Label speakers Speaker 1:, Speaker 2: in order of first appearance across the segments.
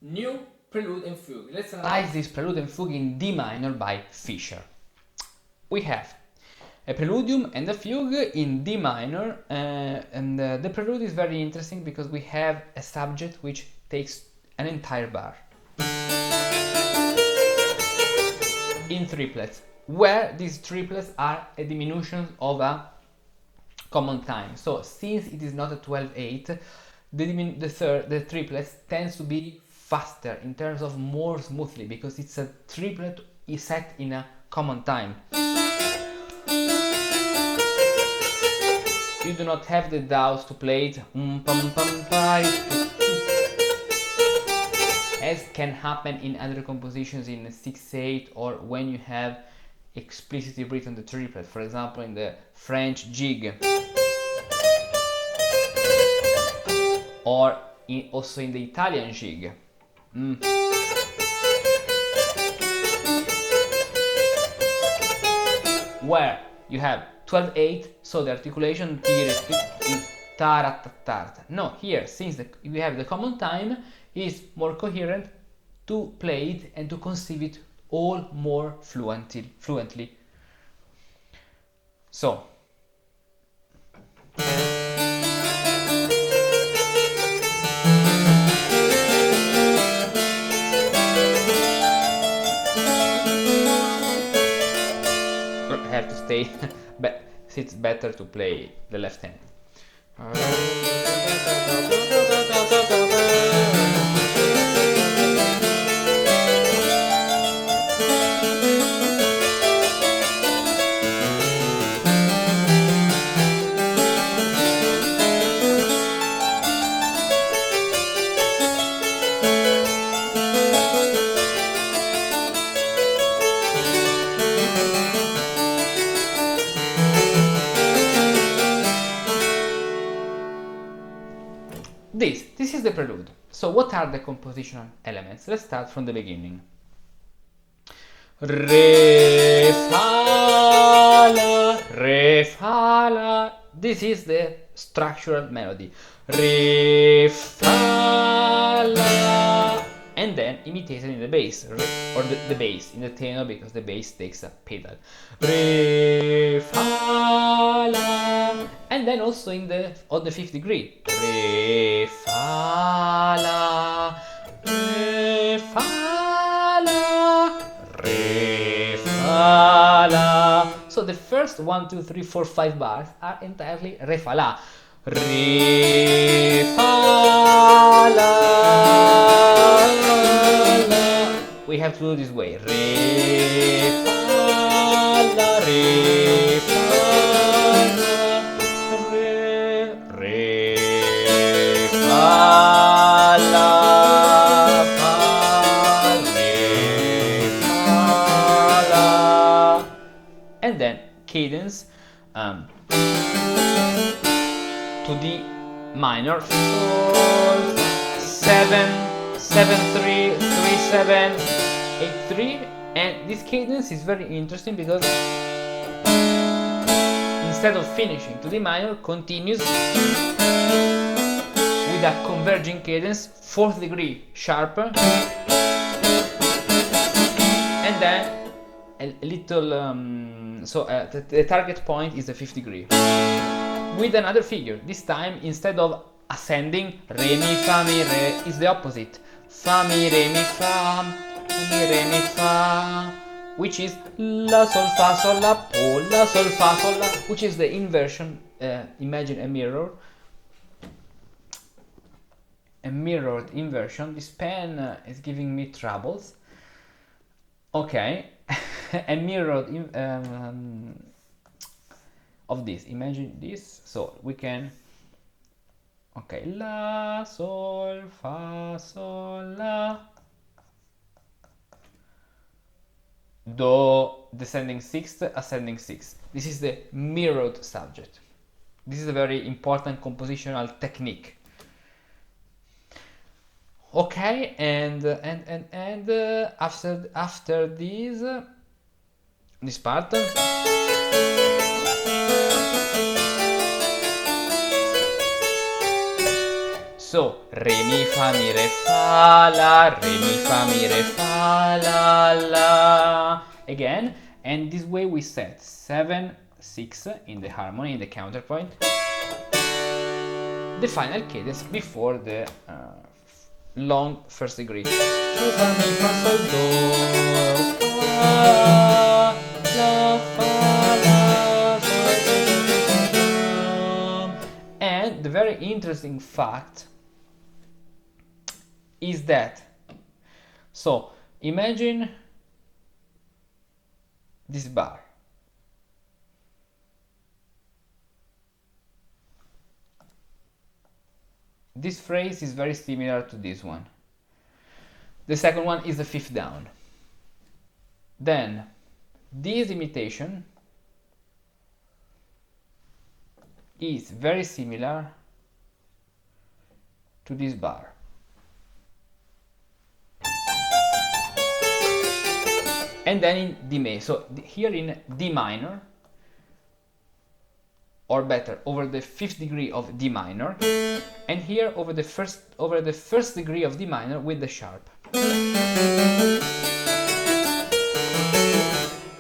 Speaker 1: new Prelude and Fugue. Let's analyze this Prelude and Fugue in D minor by Fischer. We have a preludium and a fugue in D minor, and the prelude is very interesting because we have a subject which takes an entire bar in triplets, where these triplets are a diminution of a common time. So since it is not a 12/8, the triplets tends to be faster in terms of more smoothly because it's a triplet is set in a common time. You do not have the DAWs to play it as can happen in other compositions in 6/8 or when you have explicitly written the triplet, for example in the French jig, or also in the Italian jig. Where you have 12/8, so the articulation no, here since we have the common time, is more coherent to play it and to conceive it all more fluently. So I have to stay, but it's better to play the left hand. This is the prelude. So what are the compositional elements? Let's start from the beginning. Re, fa, la, re, fa, la. This is the structural melody. Re, fa, la. And then imitated in the bass, or the bass, in the tenor, because the bass takes a pedal. Re, fa, la. And then also on the fifth degree. Re, fa, la, re, fa, la, re, fa, la. So the first 1, 2, 3, 4, 5 bars are entirely re, fa, la. Re, fa, la, la. We have to do this way. Re, fa, la, re, fa, la, re, fa, la, fa, re, fa, la. And then cadence to D minor, 7, 7, 3, 3, 7, 8, 3, and this cadence is very interesting because instead of finishing to D minor, continues with a converging cadence, 4th degree sharper, and then a little, the target point is the 5th degree, with another figure. This time, instead of ascending, re, mi, fa, mi, re, is the opposite. Fa, mi, re, mi, fa, mi, re, mi, fa, which is la, sol, fa, sol, la, po, la, sol, fa, sol, la, which is the inversion. Imagine a mirror. A mirrored inversion. This pen is giving me troubles. Okay, a mirrored of this. Imagine this. So we can. Okay, la, sol, fa, sol, la, do, descending 6th, ascending 6th. This is the mirrored subject. This is a very important compositional technique. Okay, and after this part, So re mi fa mi re fa la, re mi fa mi re fa la la. Again, and this way we set 7, 6 in the harmony, in the counterpoint, the final cadence before the long first degree. So fa mi fa sol do fa la fa la sol do. And the very interesting fact is that, so imagine this bar. This phrase is very similar to this one. The second one is the fifth down. Then this imitation is very similar to this bar. And then in D major, so here in D minor, or better, over the fifth degree of D minor, and here over the first degree of D minor with the sharp.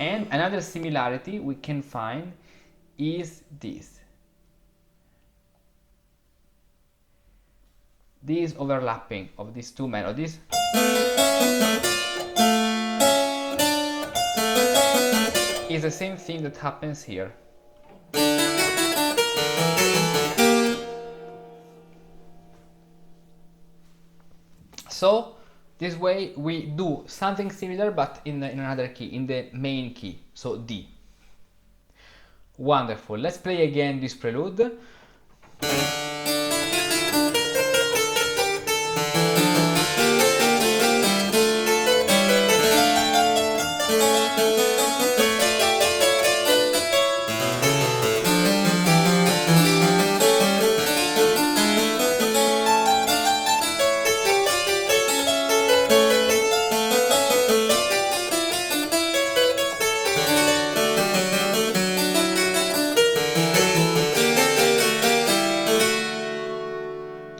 Speaker 1: And another similarity we can find is this. This overlapping of these two melodies is the same thing that happens here. So this way we do something similar but in another key, in the main key, so D. Wonderful. Let's play again this prelude.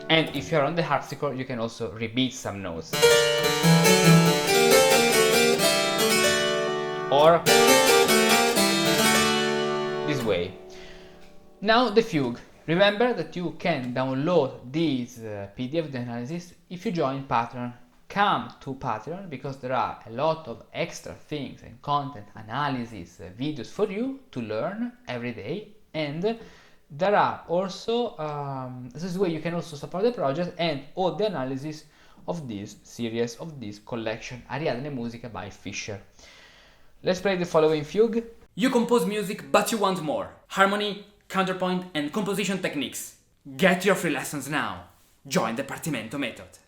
Speaker 1: And if you're on the harpsichord, you can also repeat some notes. Or this way. Now the fugue. Remember that you can download this PDF analysis if you join Patreon. Come to Patreon because there are a lot of extra things and content, analysis, videos for you to learn every day, and there are also, this is where you can also support the project and all the analysis of this series, of this collection, Ariadne Musica by Fischer. Let's play the following fugue. You compose music, but you want more. Harmony, counterpoint, and composition techniques. Get your free lessons now. Join the Partimento method.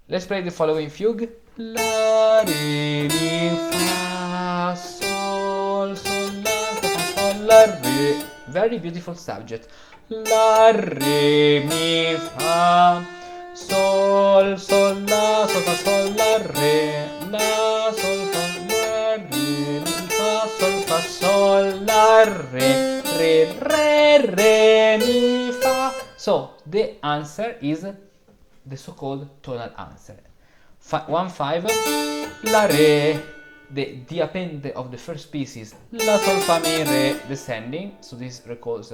Speaker 1: Let's play the following fugue. La, re, mi, fa, sol, sol, la, fa, sol, la, re. Very beautiful subject. La, re, mi, fa, sol, sol, la, sol, fa, sol, la, re. La, sol, fa, la, re, mi, fa, sol, fa, sol, la, re. Re, mi, fa. So the answer is the so-called tonal answer. 1-5, la, re. The diapente of the first piece is la, sol, fa, mi, re, descending. So this recalls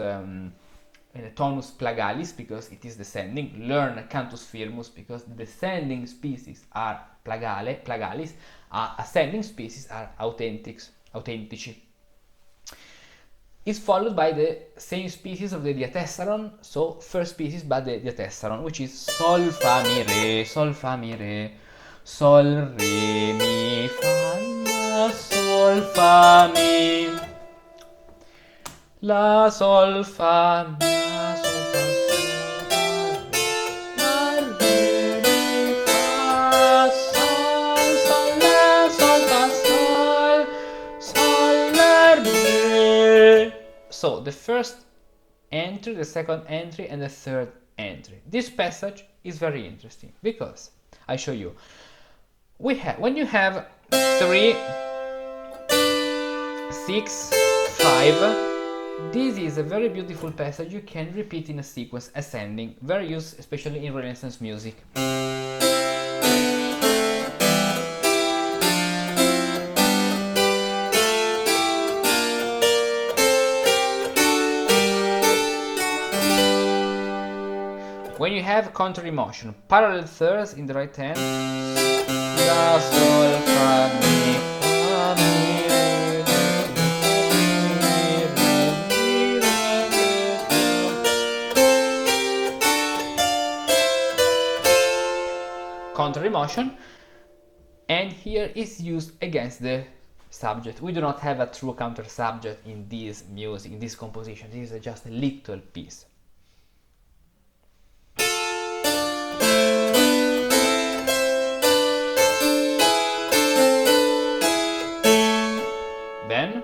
Speaker 1: tonus plagalis because it is descending. Learn cantus firmus because the descending species are plagalis, ascending species are authentici. Is followed by the same species of the diatessaron, so first species but the diatessaron, which is sol, fa, mi, re, sol, fa, mi, re, sol, re, mi, fa, la, sol, fa, mi, la, sol, fa, la, sol, fa, sol, la, re, mi, fa, sol, sol, la, sol, fa, sol, sol, la, re. So the first entry, the second entry, and the third entry. This passage is very interesting because I show you. When you have 3, 6, 5, This is a very beautiful passage you can repeat in a sequence ascending, very used especially in Renaissance music. When you have contrary motion, parallel thirds in the right hand, La, Sol, Fa, Mi, Fa, Mi, Re, Mi, Re, contrary motion, and here is used against the subject. We do not have a true counter subject in this music, in this composition. This is just a little piece. Then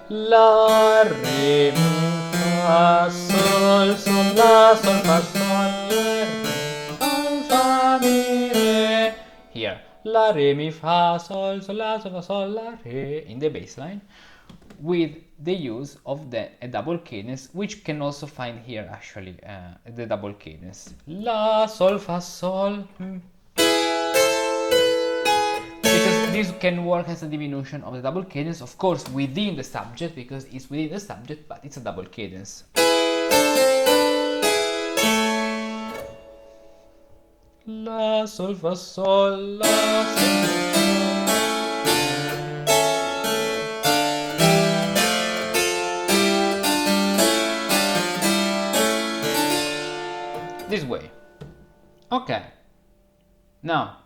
Speaker 1: La, Re, Mi, Fa, Sol, Sol, La, Sol, Fa, Sol, La, Re, Sol, Fa, Mi, Re. Here, La, Re, Mi, Fa, Sol, Sol, La, Sol, Fa, Sol, La, Re in the bass line, with the use of a double cadence, which can also find here actually the double cadence. La, Sol, Fa, Sol. Because this can work as a diminution of the double cadence, of course within the subject, because it's within the subject, but it's a double cadence. La, Sol, Fa, Sol, La, Sol, this way. Okay. Now,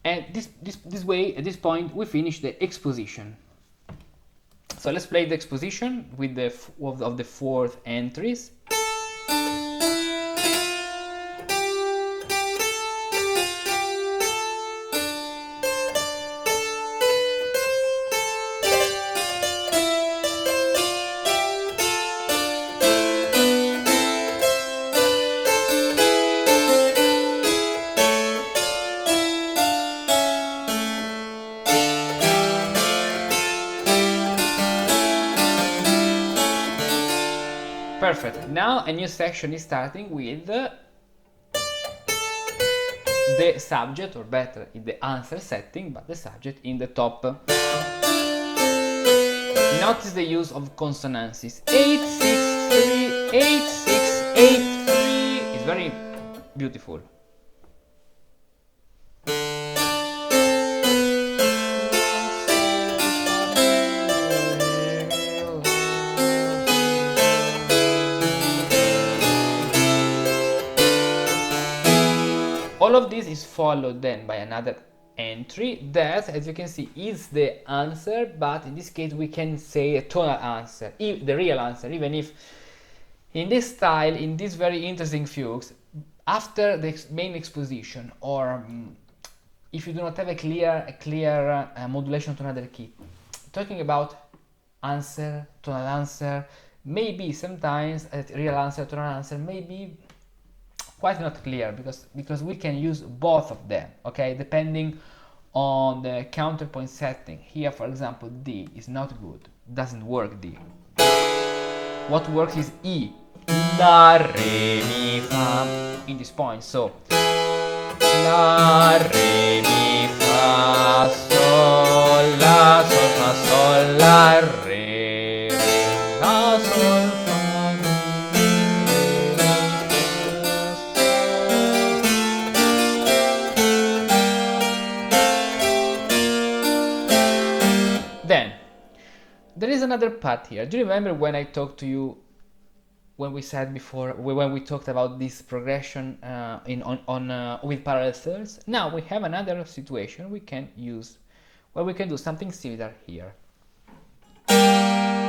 Speaker 1: and this way, at this point, we finish the exposition. So let's play the exposition with the of the fourth entries. Perfect. Now a new section is starting with the subject, or better, in the answer setting, but the subject in the top. Notice the use of consonances. 8, 6, 3, 8, 6, 8, 3 is very beautiful. All of this is followed then by another entry that, as you can see, is the answer, but in this case we can say a tonal answer, the real answer, even if in this style, in these very interesting fugues, after the main exposition, or if you do not have a clear modulation to another key, talking about answer, tonal answer, maybe sometimes a real answer, tonal answer, maybe quite not clear, because we can use both of them, okay, depending on the counterpoint setting. Here, for example, D is not good, doesn't work D. What works is E, La, Re, Mi, Fa, in this point. So La, Re, Mi, Fa, Sol, La, Sol, Fa, Sol, La, Re, La, Sol, Fa. Then, there is another part here. Do you remember when I talked to you, when we said before, when we talked about this progression with parallel thirds? Now we have another situation we can use, where we can do something similar here.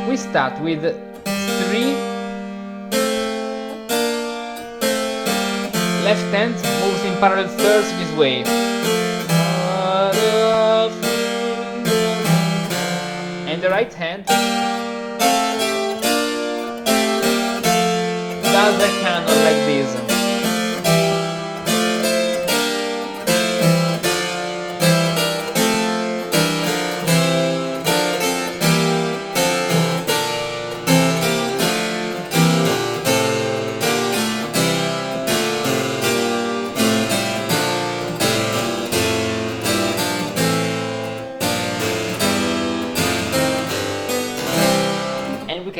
Speaker 1: We start with 3, left hand moves in parallel thirds this way. And the right hand does the canon like this.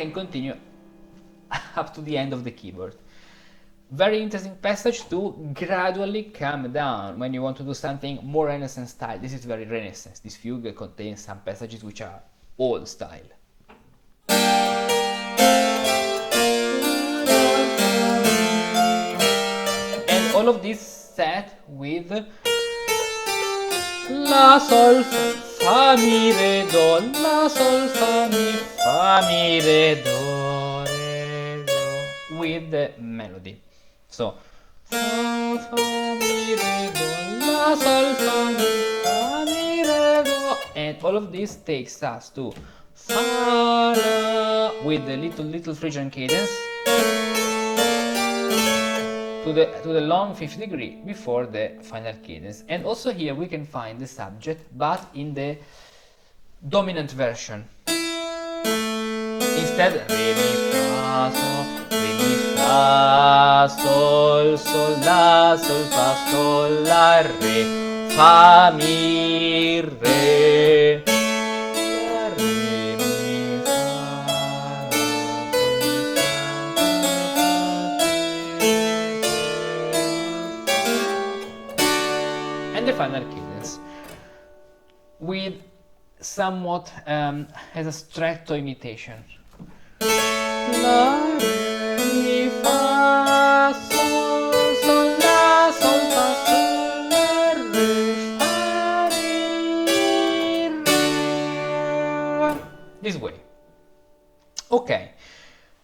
Speaker 1: can continue up to the end of the keyboard. Very interesting passage to gradually come down when you want to do something more Renaissance style. This is very Renaissance. This fugue contains some passages which are old style. And all of this set with La Sol Fa Mi Re Do, La Sol Fa Mi Re Do, Re Do, with the melody. So, Fa Mi Re Do, La Sol Fa Mi Re Do, and all of this takes us to Fa La with the little Phrygian cadence to the long 5th degree before the final cadence. And also here we can find the subject, but in the dominant version. Instead, Re Mi Fa Sol, Re Mi Fa Sol, Sol La, Sol Fa Sol La, Re, Fa Mi Re. And the final cadence with somewhat as a stretto imitation. La, Re, Mi, Fa, Sol, Sol, La, Sol, Fa, Sol, La, Re, Fa, Mi, Re. This way. Okay.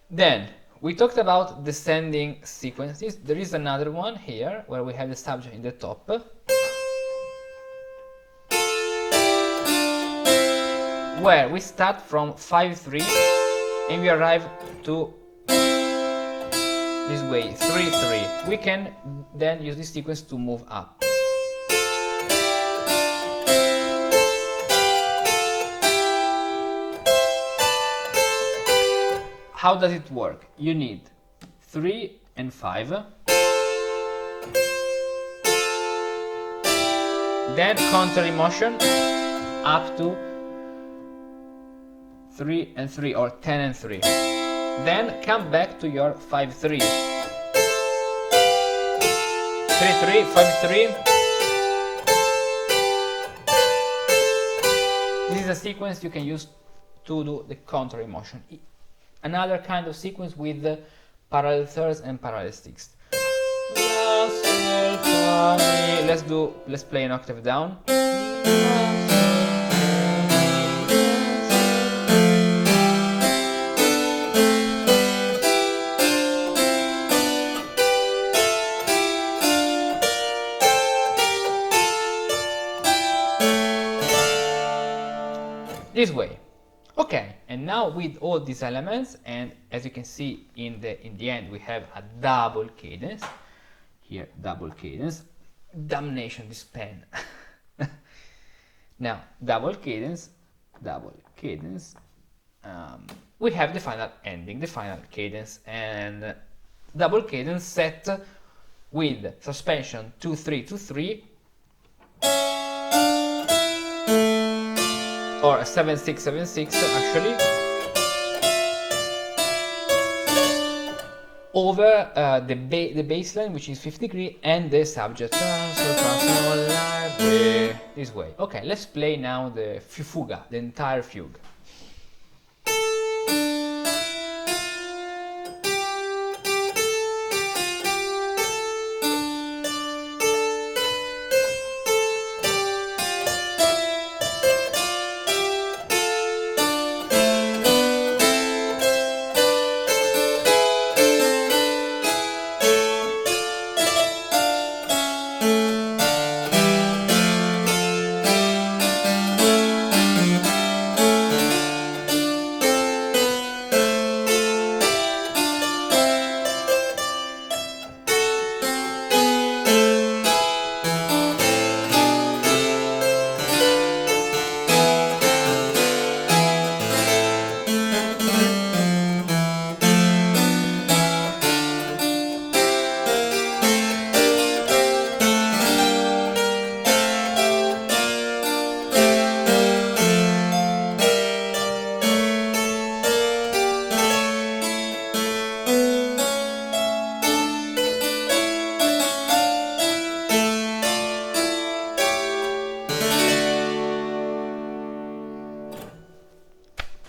Speaker 1: Then we talked about descending sequences. There is another one here where we have the subject in the top. Where we start from 5-3 and we arrive to this way, 3-3. We can then use this sequence to move up. How does it work? You need 3 and 5. Then counter emotion up to 3 and 3 or 10 and 3. Then come back to your 5-3. 3-3, 5-3. This is a sequence you can use to do the counter emotion. Another kind of sequence with parallel thirds and parallel sixths. Let's play an octave down. This way. Okay, and now with all these elements, and as you can see in the end we have a double cadence. Here, double cadence. Damnation, this pen. Now, double cadence. We have the final ending, the final cadence, and double cadence set with suspension 2-3-2-3. Or 7-6-7-6 actually, over the bass line, which is 5th degree, and the subject this way. Okay, let's play now the fuga, the entire fugue.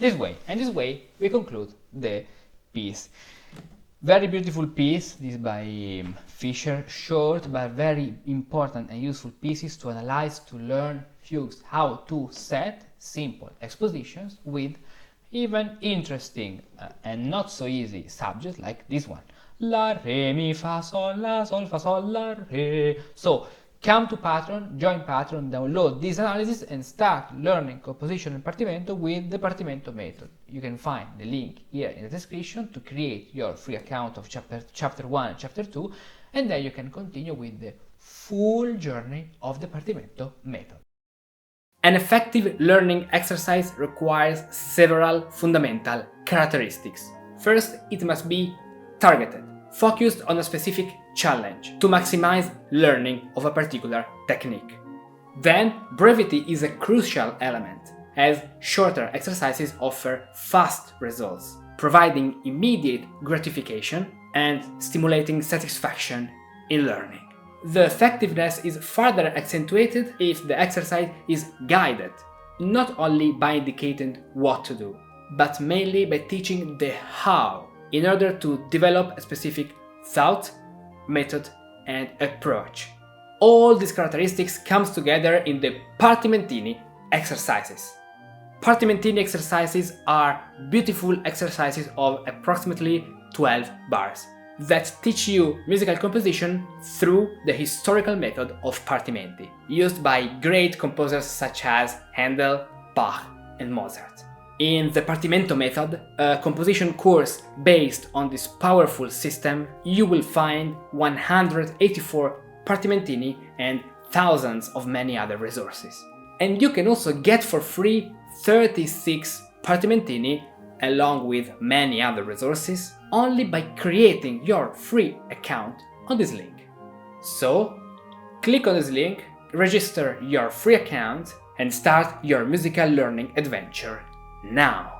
Speaker 1: This way we conclude the piece. Very beautiful piece, this by Fischer, short but very important and useful pieces to analyze, to learn fugues, how to set simple expositions with even interesting and not so easy subjects like this one. La, re, mi, fa, sol, la, re. So come to Patreon, join Patreon, download this analysis and start learning composition and partimento with the Partimento method. You can find the link here in the description to create your free account of chapter 1 and chapter 2, and then you can continue with the full journey of the Partimento method. An effective learning exercise requires several fundamental characteristics. First, it must be targeted, focused on a specific challenge to maximize learning of a particular technique. Then, brevity is a crucial element, as shorter exercises offer fast results, providing immediate gratification and stimulating satisfaction in learning. The effectiveness is further accentuated if the exercise is guided, not only by indicating what to do, but mainly by teaching the how, in order to develop a specific thought, method, and approach. All these characteristics comes together in the Partimentini exercises. Partimentini exercises are beautiful exercises of approximately 12 bars that teach you musical composition through the historical method of partimenti, used by great composers such as Handel, Bach, and Mozart. In the Partimento method, a composition course based on this powerful system, you will find 184 partimentini and thousands of many other resources. And you can also get for free 36 partimentini along with many other resources only by creating your free account on this link. So, click on this link, register your free account, and start your musical learning adventure now.